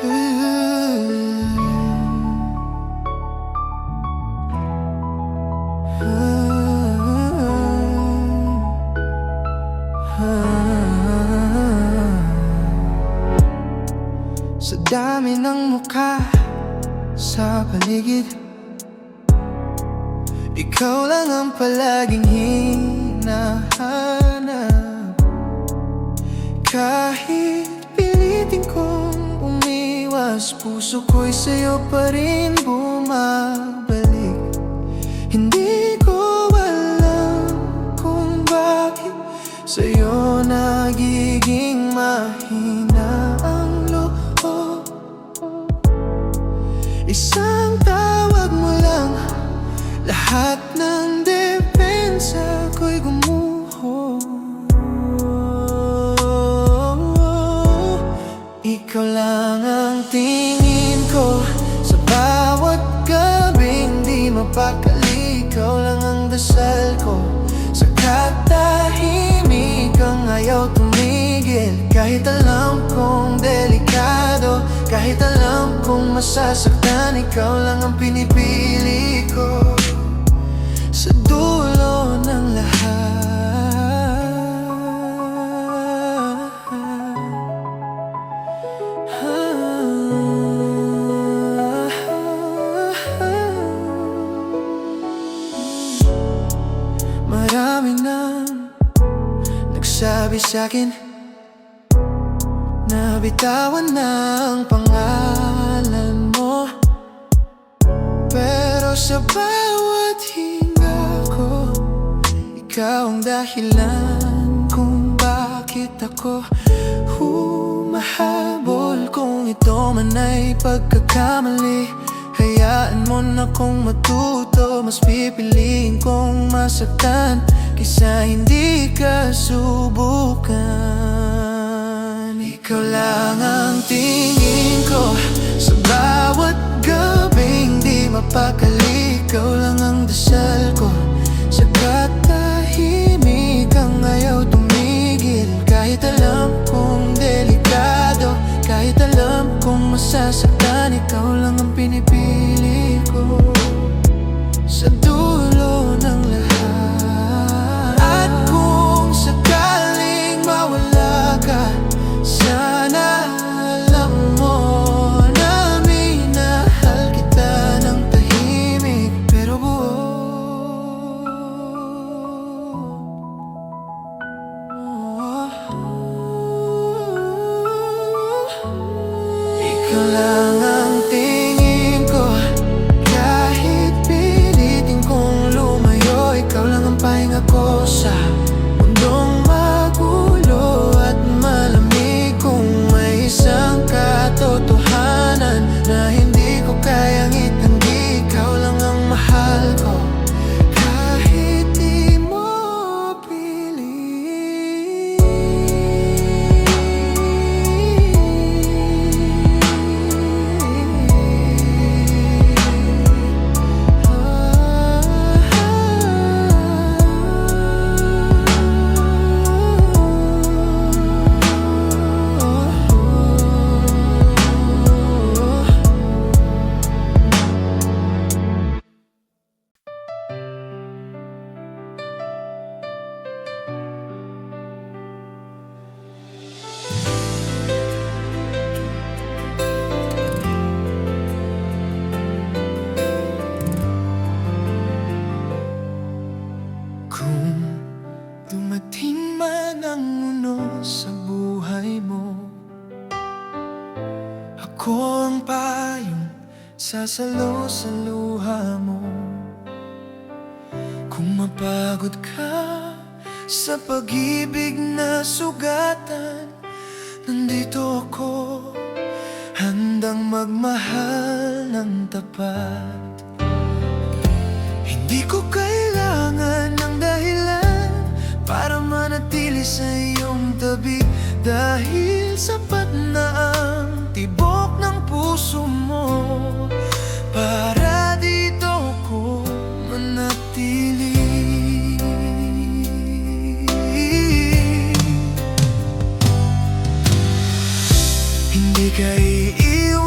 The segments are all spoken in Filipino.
Sa dami ng mukha sa paligid, ikaw lang ang palaging hinahanap. Kahit pilitin kong umiwas, puso ko'y sa'yo pa rin bumabalik. Hindi ko alam kung bakit sa'yo nagiging mahina ang loob. Isang tawag mo lang, lahat ng depensa ko'y gumuho. Ikaw lang ang tingin ko sa bawat gabing di mapakali. Ikaw lang ang dasal ko sa katahimikang ayaw tumigil. Kahit alam kong delikado, kahit alam kong masasaktan, ikaw lang ang pinipili ko sa dulo ng lahat. Marami nang nagsabi sa'kin na bitawan na ang pangalan mo, pero sa bawat hinga ko, ikaw ang dahilan kung bakit ako humahabol. Kung ito man ay pagkakamali, hayaan mo na kong matuto. Mas pipiliin kong masaktan kaysa hindi ka subukan. Ikaw lang ang tingin ko sa bawat gabing di mapakali. Ikaw lang ang dasal ko sa katahimikang ayaw tumigil. Kahit alam kong delikado, kahit alam kong masasaktan, ikaw lang ang pinipili ko sa dulo ng lahat. At kung sakaling mawala ka, sana alam mo na minahal kita ng tahimik pero buo. Ikaw lang ang tingin ko, kahit pilitin kong lumayo. Ikaw lang ang pahinga ko sa mundong magulo at malamig. Kung may isang katotohanan na hindi ko kayang itanggi, ikaw lang ang mahal ko kahit di mo pili. Kung dumating man ang uno sa buhay mo, ako ang payong sasalo sa luha mo. Kung mapagod ka sa pag-ibig na sugatan, nandito ako, handang magmahal ng tapat. Hindi ko kailangan ng dahilan para manatili sa iyong tabi, dahil sapat na ang tibok ng puso mo para dito ko manatili. Hindi ka iiwan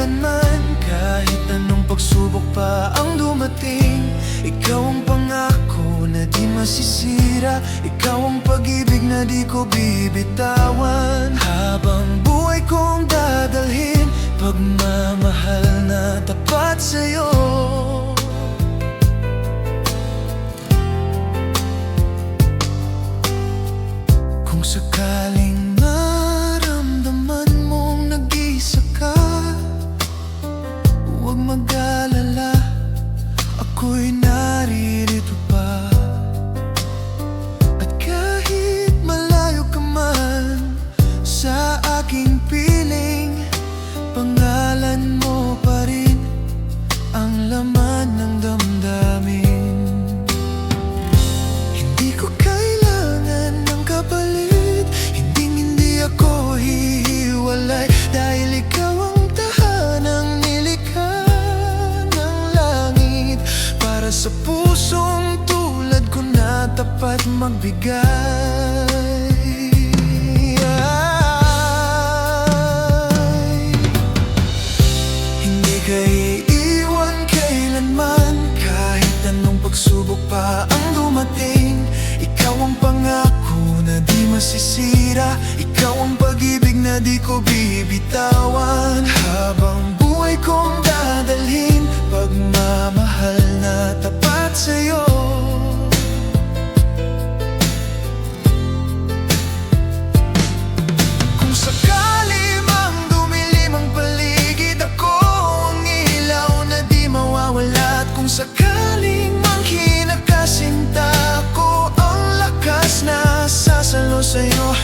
kailanman. Kahit anong pagsubok pa ang dumating, ikaw ang pangako na di masisira. Ikaw ang pag-ibig na di ko bibitawan. Habang buhay kong dadalhin, pagmamahal na tapat sa'yo. Kung sakaling maramdaman mong nag-iisa ka, huwag mag-alala, ako'y naririto pa. At kahit malayo ka man sa aking piling, pangalan mo pa rin ang laman ng damdamin. Hindi ko kailangan ng kapalit, hindi ako hihiwalay, dahil ikaw ang tahanang nilikha ng langit. Para sa pusong tulad ko na tapat magbigay. Iiwan kailanman, kahit anong pagsubok pa ang dumating. Ikaw ang pangako na di masisira. Ikaw ang pag-ibig na di ko bibitawan. Habang buhay kong dadalhin, pagmamahal na tapat sa'yo. Kung sakali mang dumilim ang paligid, ako mawawala. At kung sakaling mang kinakasinta ko, ang lakas na sasalo sa'yo.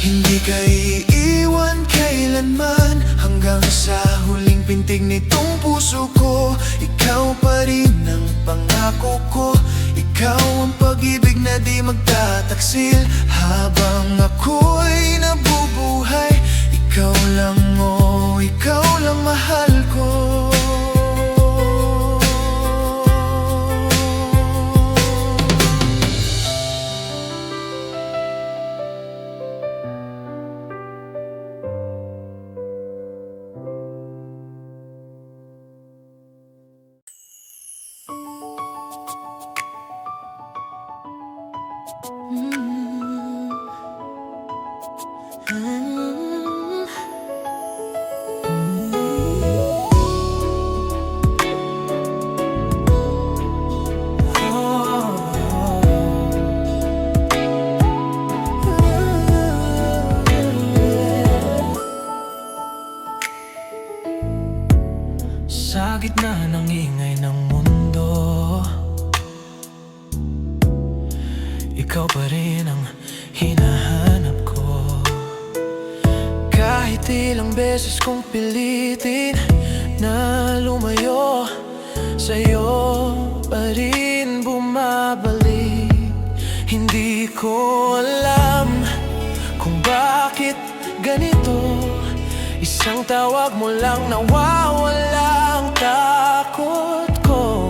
Hindi ka iiwan kailanman, hanggang sa huling pintig nitong puso ko. Ikaw pa rin ang pangako ko. Ikaw ang pag-ibig na di magtataksil. Habang ako'y nabubuhay, ikaw lang, oh, ikaw lang mahal ko. Sa gitna ng ingay ng mundo, ikaw pa rin ang hinahanap ko. Kahit ilang beses kong pilitin na lumayo, sa'yo pa rin bumabalik. Hindi ko alam kung bakit ganito. Isang tawag mo lang nawawala ang takot ko.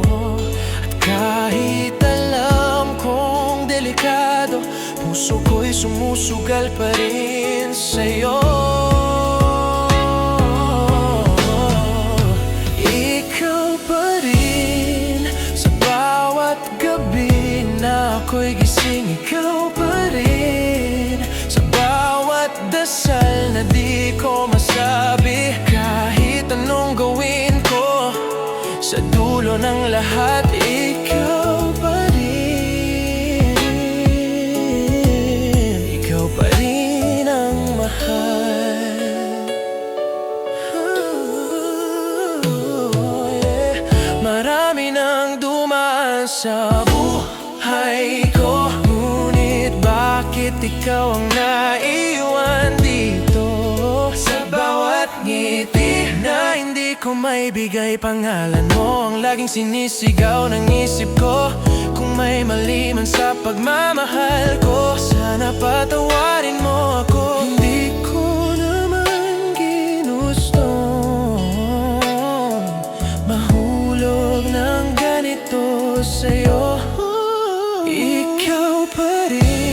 At kahit alam kong delikado, puso ko'y sumusugal pa rin sa'yo. Ikaw pa rin sa bawat gabi na ako'y gising. Ikaw pa rin sa bawat dasal na di ko masabi. Kahit anong gawin ko, sa dulo ng lahat, ikaw pa rin. Ikaw pa rin ang mahal. Marami nang dumaan sa buhay ko, ngunit bakit ikaw ang naiwan dito? Sa bawat ngiti na hindi ko maibigay, pangalan mo ang laging sinisigaw ng isip ko. Kung may mali man sa pagmamahal ko, sana patawarin mo ako. Hindi ko naman ginusto sa'yo. Ikaw pa rin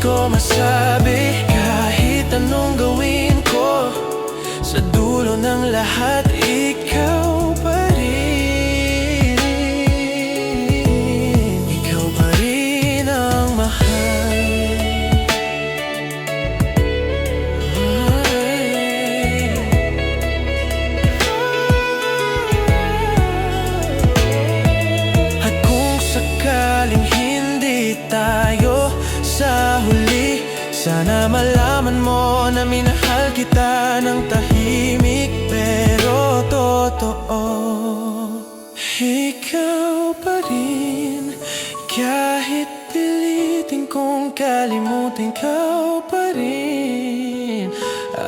ko masabi. Kahit anong gawin ko, sa dulo ng lahat ikaw pa rin. Ikaw pa rin ang mahal. At kung sakaling hindi tayo sa huli, sana malaman mo na minahal kita ng tahimik pero totoo. Ikaw pa rin, kahit pilitin kong kalimutin, ikaw pa rin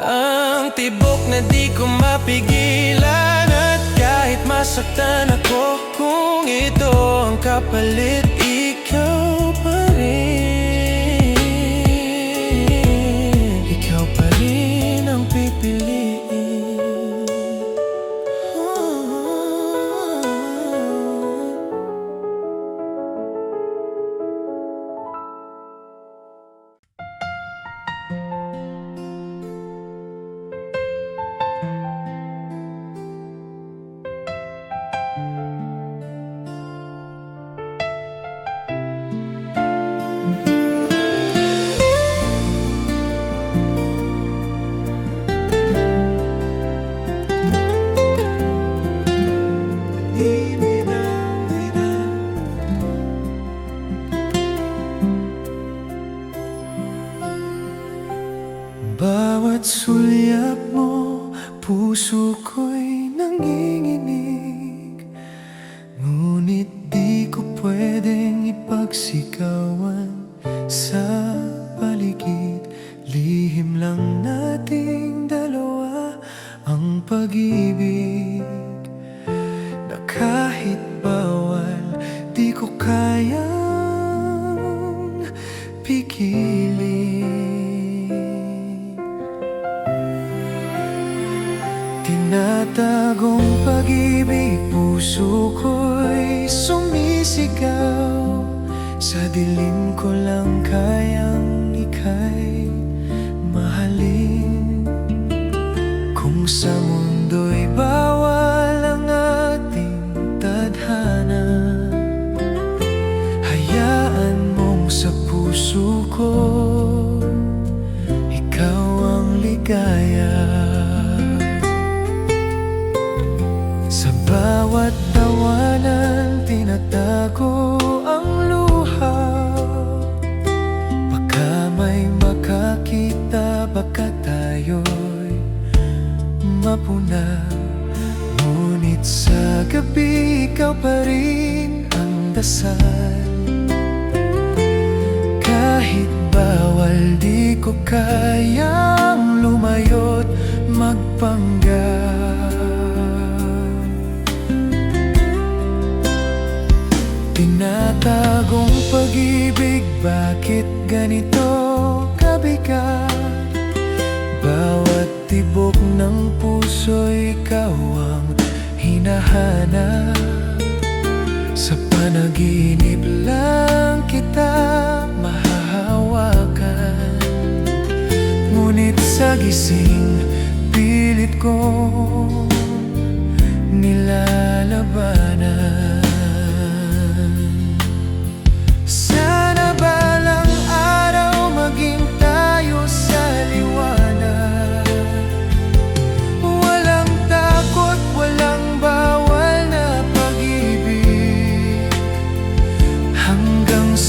ang tibok na di ko mapigilan. At kahit masaktan ako, kung ito ang kapalit, ikaw pa rin. Ikaw pa rin ang pipiliin. Bawat sulyap mo, puso ko'y nanginginig. Ngunit di ko pwedeng ipagsigawan sa paligid. Lihim lang nating dalawa ang pag-ibig, na kahit bawal di ko kayang pigilin. Tinatagong pag-ibig, puso ko'y sumisigaw. Sa dilim ko lang kayang ika'y mahalin. Kung sa mundo'y bawal ang ating tadhana, hayaan mong sa puso ko ikaw ang ligaya. Bawat tawanan, tinatago ang luha. Baka may makakita, baka tayo'y mapuna. Ngunit sa gabi, ikaw pa rin ang dasal. Kahit bawal, di ko kayang lumayo't magpanggap. Tinatagong pag-ibig, bakit ganito kabigat? Bawat tibok ng puso, ikaw ang hinahanap. Sa panaginip lang kita mahahawakan. Ngunit sa gising, pilit kong nilalabanan.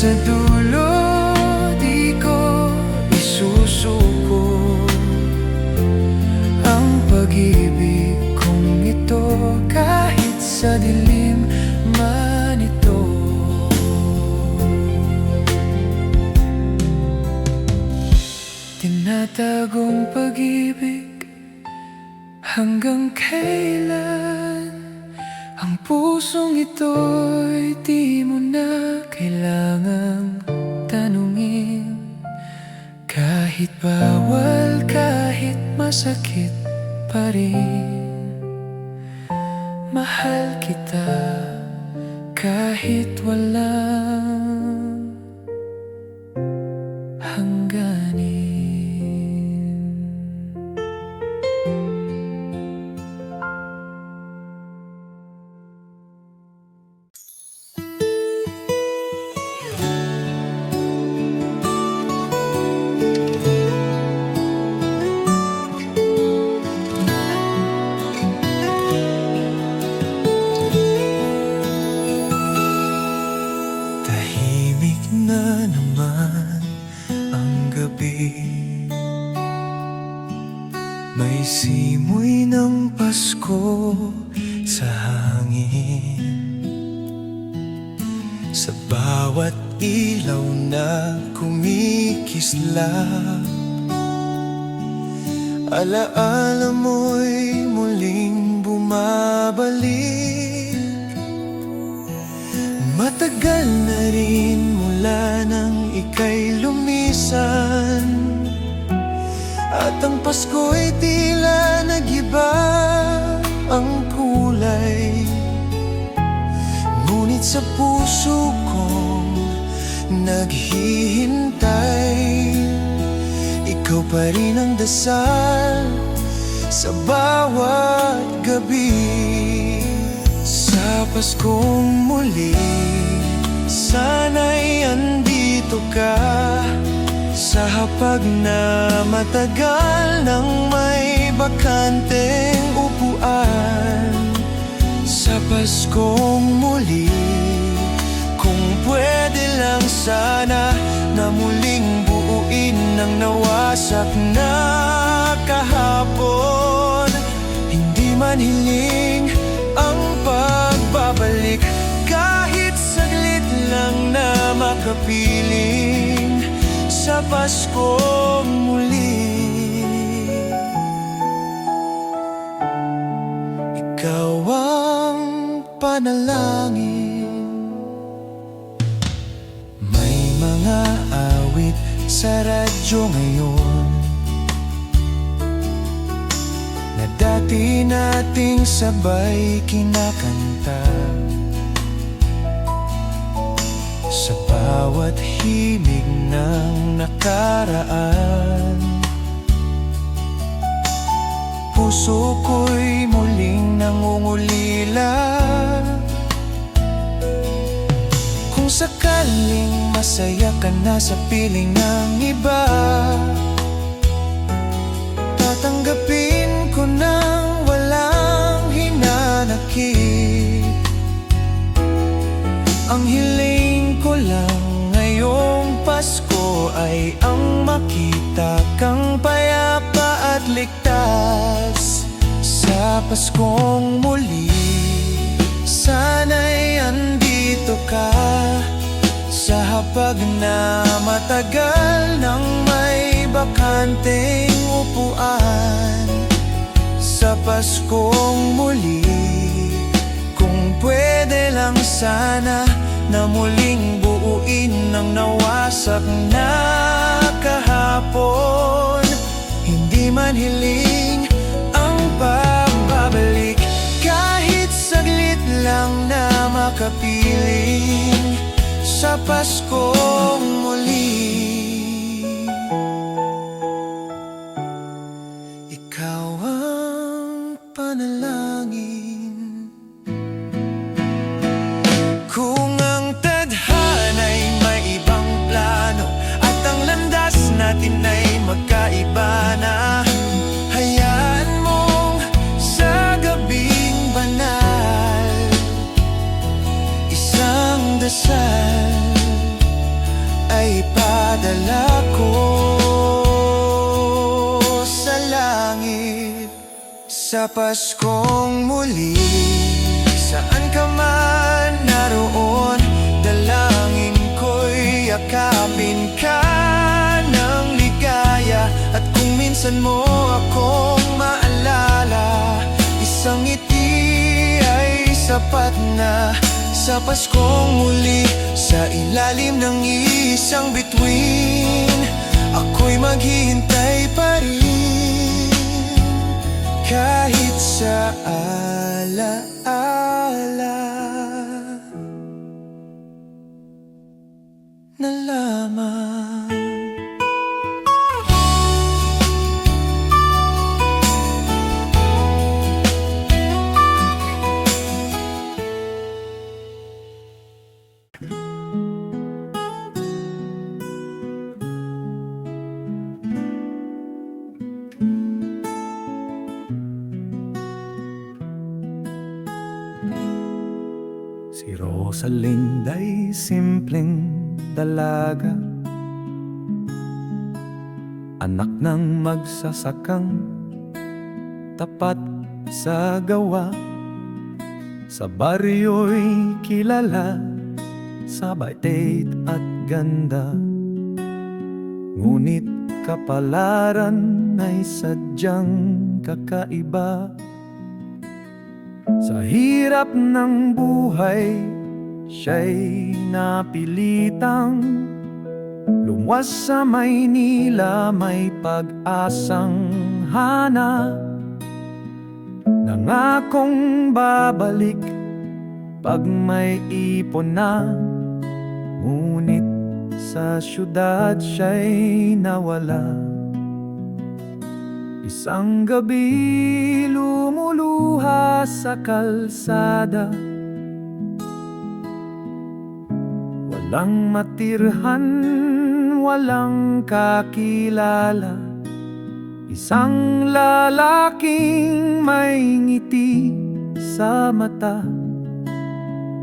Sa dulo, di ko isusuko ang pag-ibig kong ito, kahit sa dilim man ito. Tinatagong pag-ibig, hanggang kailan? Ang pusong ito'y di mo na kailangang tanungin. Kahit bawal, kahit masakit pa rin, mahal kita kahit walang hanggan. May simoy ng Pasko sa hangin, sa bawat ilaw na kumikislap. Alaala mo'y muling bumabalik. Matagal na rin mula nang ika'y lumisan, at ang Pasko'y tila nag-iba ang kulay. Ngunit sa puso kong naghihintay, ikaw pa rin ang dasal sa bawat gabi. Sa Paskong muli, sana'y andito ka, sa hapag na matagal nang may bakanteng upuan. Sa Paskong muli, kung pwede lang sana na muling buuin ang nawasak na kahapon. Hindi man hiling ang pagbabalik, kahit saglit lang na makapiling sa Paskong muli. Ikaw ang panalangin. May mga awit sa radyo ngayon na dati nating sabay kinakanta. Sa bawat himig ng nakaraan, puso ko'y muling nangungulila. Kung sakaling masaya ka na sa piling ng iba, tatanggapin ko nang walang hinanakit. Ang hiling ko lang ngayong Pasko ay ang makita kang payapa at ligtas. Sa Paskong muli, sana'y andito ka, sa hapag na matagal nang may bakanteng upuan. Sa Paskong muli, kung pwede lang sana na muling buuin ang nawasak na kahapon. Hindi man hiling ang pagbabalik, kahit saglit lang na makapiling sa Paskong muli. Ikaw ang panalangin. Kung ang tadhana'y may ibang plano at ang landas natin ay magkaiba na, hayaan mong sa gabing banal, isang dasal ay padala ko sa langit. Sa Paskong muli, saan ka man naroon, dalangin ko'y yakapin ka ng ligaya. At kung minsan mo akong maalala, isang ngiti ay sapat na. Sa Paskong muli, sa ilalim ng isang bituin, ako'y maghihintay pa rin, kahit sa alaala na lamang. Si Rosalinda'y simpleng dalaga, anak ng magsasakang tapat sa gawa. Sa baryo'y kilala sa bait at ganda, ngunit kapalaran ay sadyang kakaiba. Sa hirap ng buhay, siya'y napilitang lumuwas sa Maynila, may pag-asang hanap. Nangakong babalik pag may ipon na, ngunit sa syudad siya'y nawala. Isang gabi lumuluha sa kalsada, walang matirhan, walang kakilala. Isang lalaking may ngiti sa mata,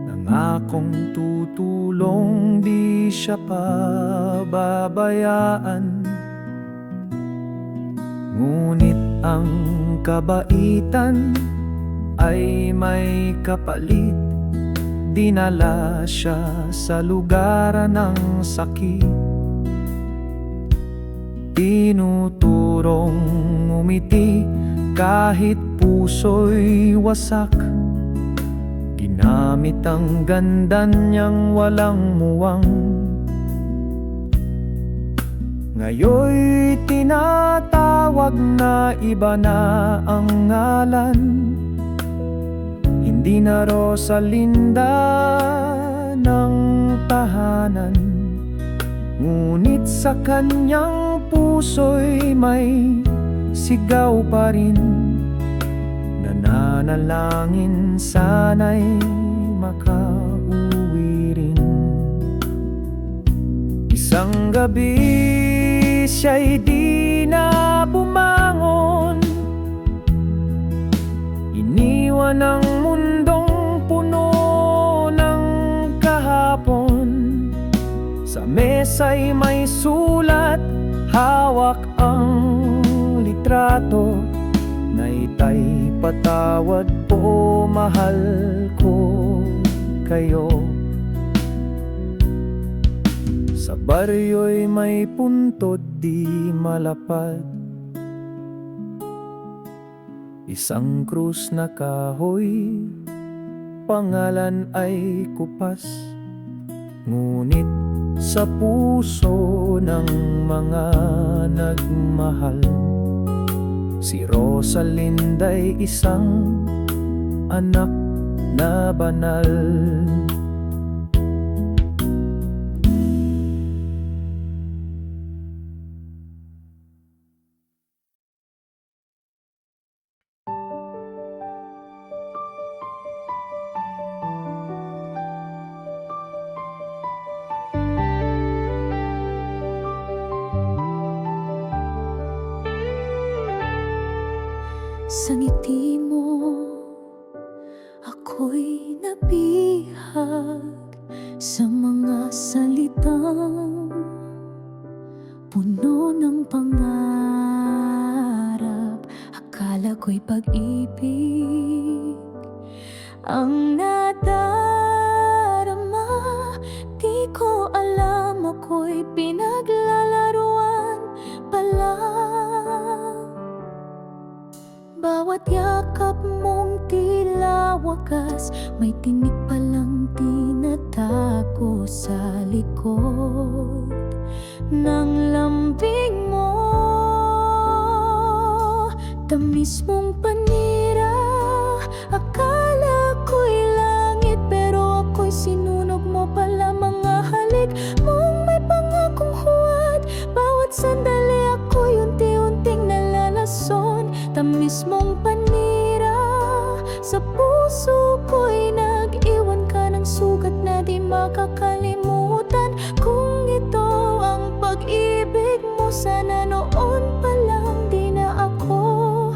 nangakong tutulong, di siya pababayaan. Ngunit ang kabaitan ay may kapalit, dinala siya sa lugar ng sakit. Tinuturong umiti kahit puso'y wasak, ginamit ang ganda niyang walang muwang. Ngayon'y tinatawag na iba na ang ngalan, hindi na Rosalinda ng tahanan. Ngunit sa kanyang puso'y may sigaw pa rin, nananalangin sana'y makauwi rin. Isang gabi siya'y di na bumangon, iniwan ang mundong puno ng kahapon. Sa mesa'y may sulat, hawak ang litrato, na ita'y patawad po, mahal ko kayo. Sa baryo'y may puntod di malapad, isang krus na kahoy, pangalan ay Kupas. Ngunit sa puso ng mga nagmahal, si Rosalinda'y isang anak na banal. Sa ngiti mo, ako'y nabihag, sa mga salitang puno ng pangarap. Akala ko'y pag-ibig ang nadarama, di ko alam ako'y pinaglalaruan pala. Bawat yakap mong tila wakas, may tinik palang tinatago sa likod ng lambing mo. Tamis mong panira, akala ko'y langit, pero ako'y sinunog mo pala. Mga halik mong may pangakong huwad, bawat sandali ako'y unti-unting nalalason. Tamis mong panira, sa puso ko'y nag-iwan ka ng sugat na di makakalimutan. Kung ito ang pag-ibig mo, sana noon pa lang di na ako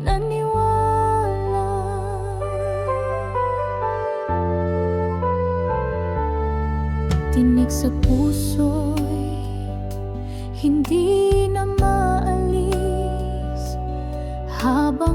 naniwala. Tinig sa puso'y hindi na maalis, habang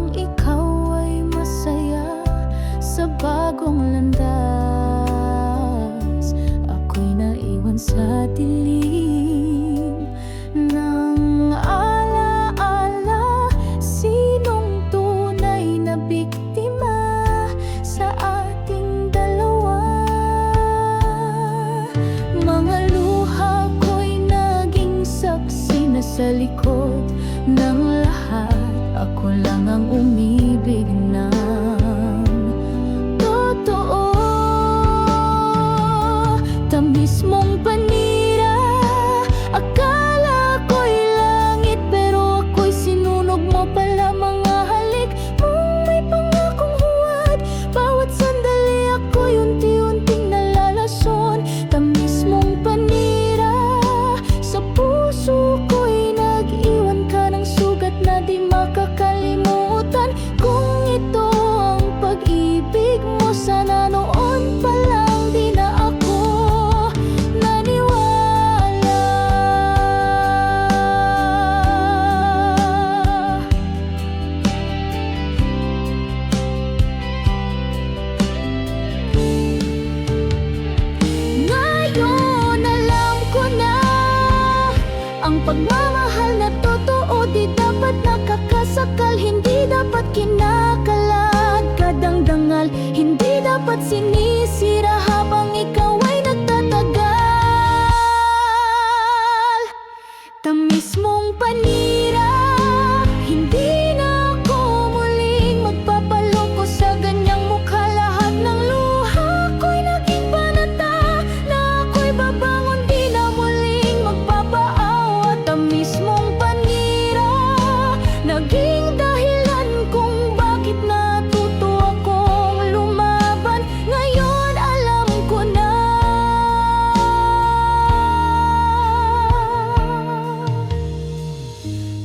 Naging dahilan kung bakit natuto akong lumaban. Ngayon alam ko na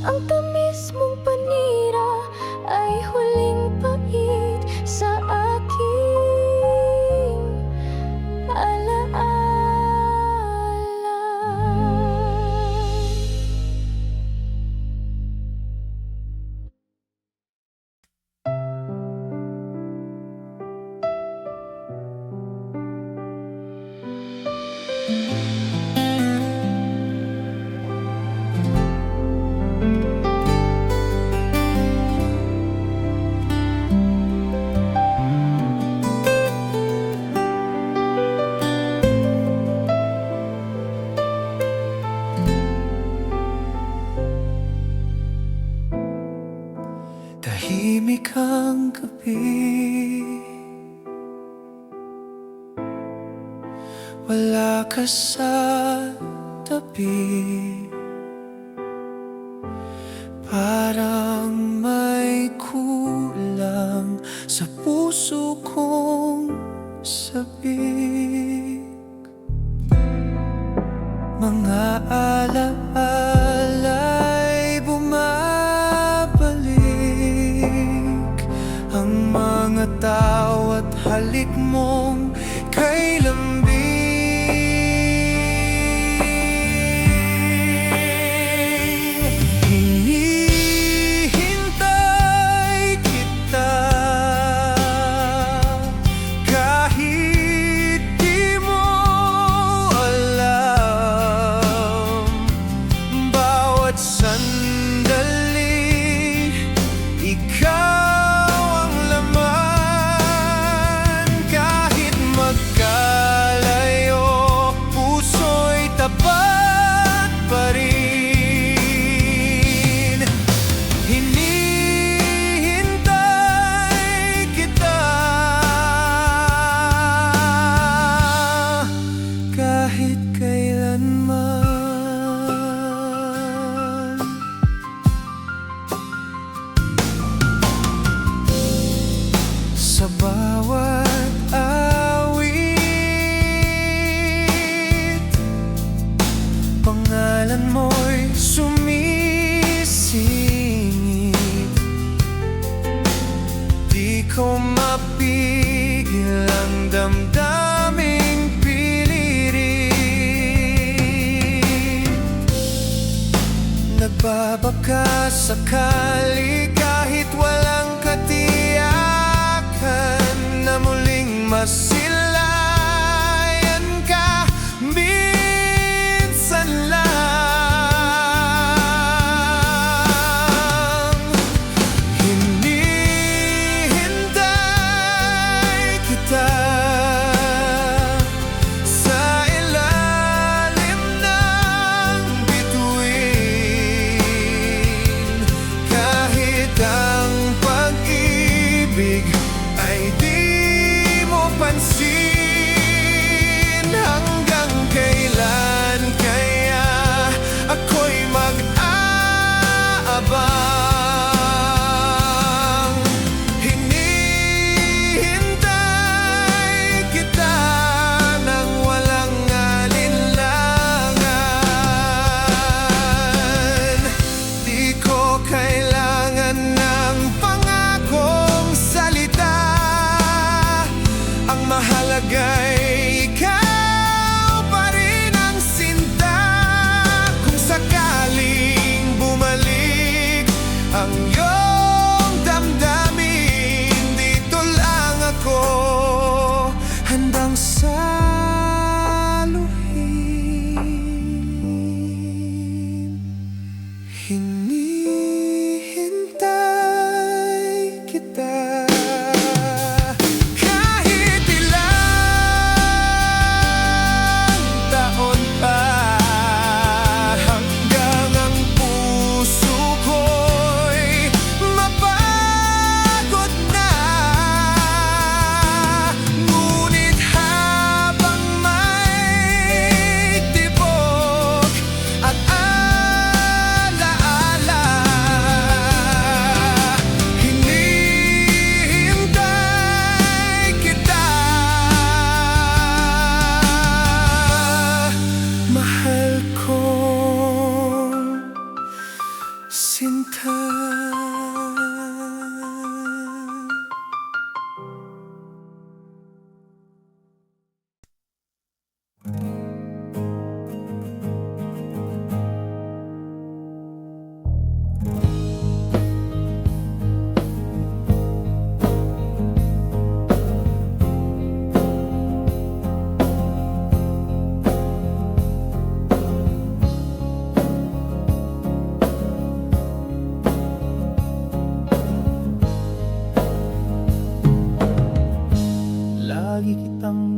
ang tamis mong panira ay huling pait sa aking alaala. Tahimik ang gabi, wala ka sa tabi. Parang may kulang sa puso kong sabik. Mga alaala'y bumabalik, ang mga tao at halik mong kay lambing. Hinihintay kita kahit di mo alam. Bawat sandali, ikaw ang laman. Kahit magkalayo, puso'y tapat pa rin. Hinihintay kita kahit kailanman. Sa bawat awit, pangalan mo'y sumisingit. Di ko mapigil ang damdaming pilirit. Nagbabaka sakali kahit walang katiyakan na muling masilayan ka minsan lang. Hinihintay kita sa ilalim ng bituin, kahit ang pag-ibig ay di mo pansin. Hanggang kailan kaya ako'y mag-aabang? Hinihintay kita nang walang alinlangan. Di ko kailangan ng pangakong salita, ang mahalaga'y ikaw pa rin ang sinta. Kung sakaling bumalik ang iyong damdamin, dito lang ako handang saluhin. Hinihintay kita kahit ilang taon pa, hanggang ang puso ko'y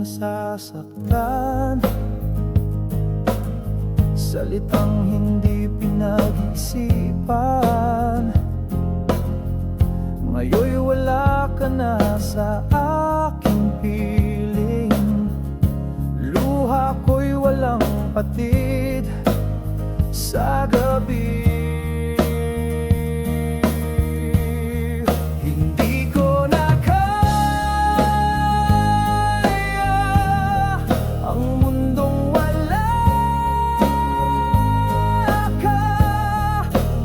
nasasaktan, salitang hindi pinag-isipan. Ngayon'y wala ka na sa aking piling, luha ko'y walang patid sa gabi. Hindi ko na kaya ang mundong wala ka.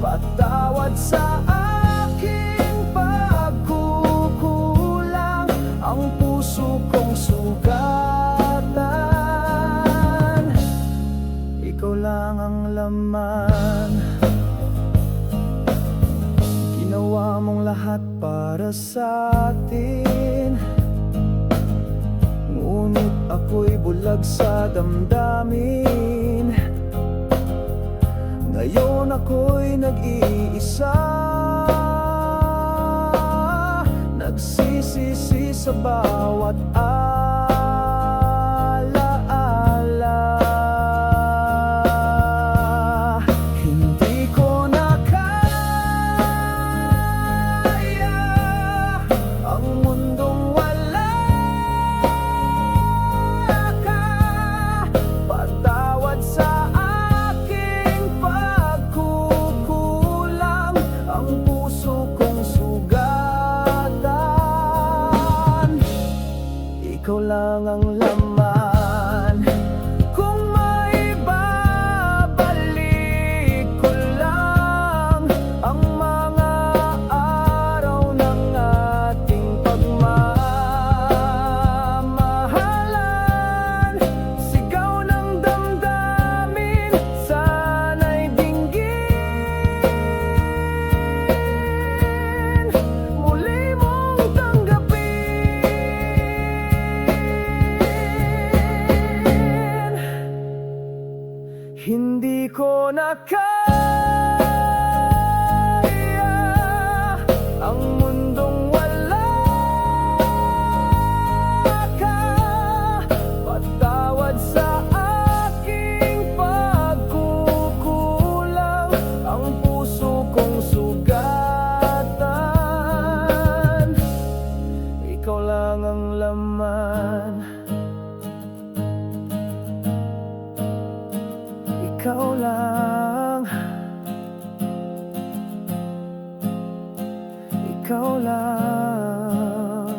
Patawad sa aking pagkukulang, ang puso kong sugatan, ikaw lang ang laman. Ginawa mong lahat para sa atin, ngunit ako'y bulag sa damdamin. Ngayon ako'y nag-iisa, nagsisisi sa bawat alaala. Hindi ko na kaya ang mundong wala ka. Patawad sa aking pagkukulang, ang puso kong sugatan, ikaw lang ang laman. Kung maibabalik ko lang ang mga araw ng ating pagmamahalan, sigaw ng damdamin sana'y dinggin, muli mong tanggapin. Hindi ko na kaya ang mundong wala ka. Patawad sa aking pagkukulang, ang puso kong sugatan, ikaw lang ang laman. Ikaw lang, ikaw lang.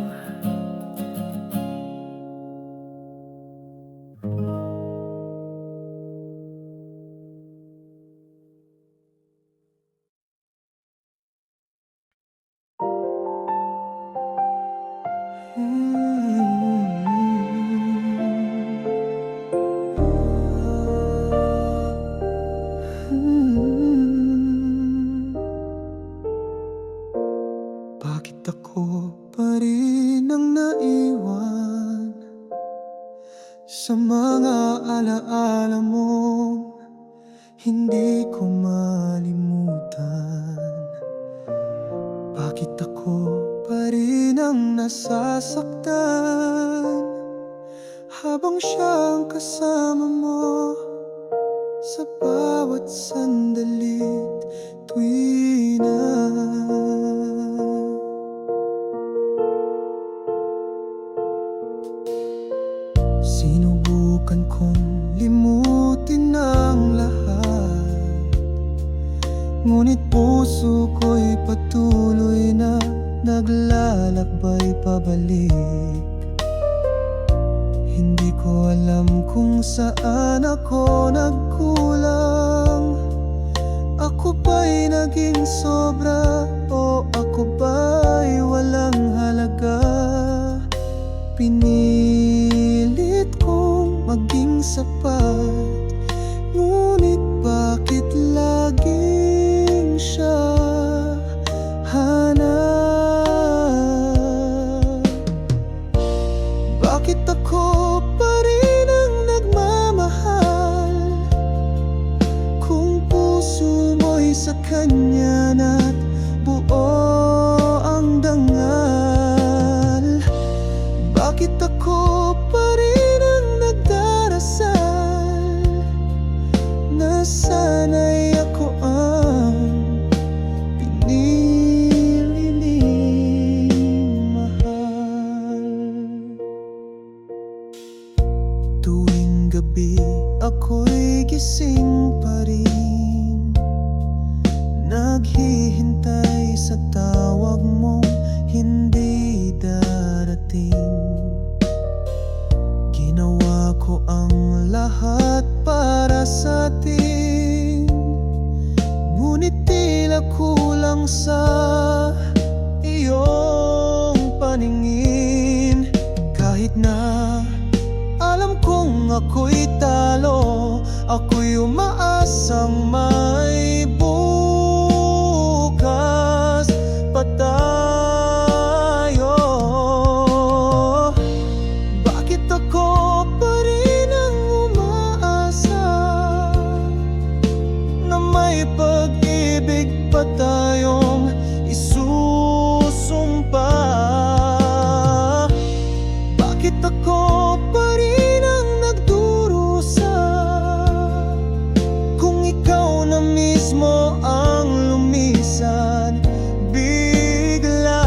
Bakit ako pa rin ang naiwan sa mga alaala mo? Hindi ko malimutan. Bakit ako pa rin ang nasasaktan habang siyang kasama mo sa bawat sandalit tuwi na. Sinubukan kong limutin ang lahat, ngunit puso ko'y patuloy na naglalakbay pabalik. Hindi ko alam kung saan ako nagkulang. Ako ba'y naging sobra o ako ba'y walang halaga? Pinilit kong maging sapat, ngunit bakit laging siya hanap? Bakit ako pa rin ang nagmamahal kung puso mo'y sa kanya na't buo lang sa iyong paningin. Kahit na alam kong ako'y talo, ako'y umaasang may bukas pa tayo. Bakit ako pa rin ang umaasa na may pag-ibig pa tayong isusumpa? Bakit ako pa rin ang nagdurusa kung ikaw na mismo ang lumisan bigla?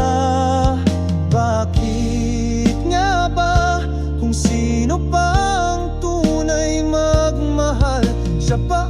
Bakit nga ba kung sino pa ang tunay magmahal, siya pa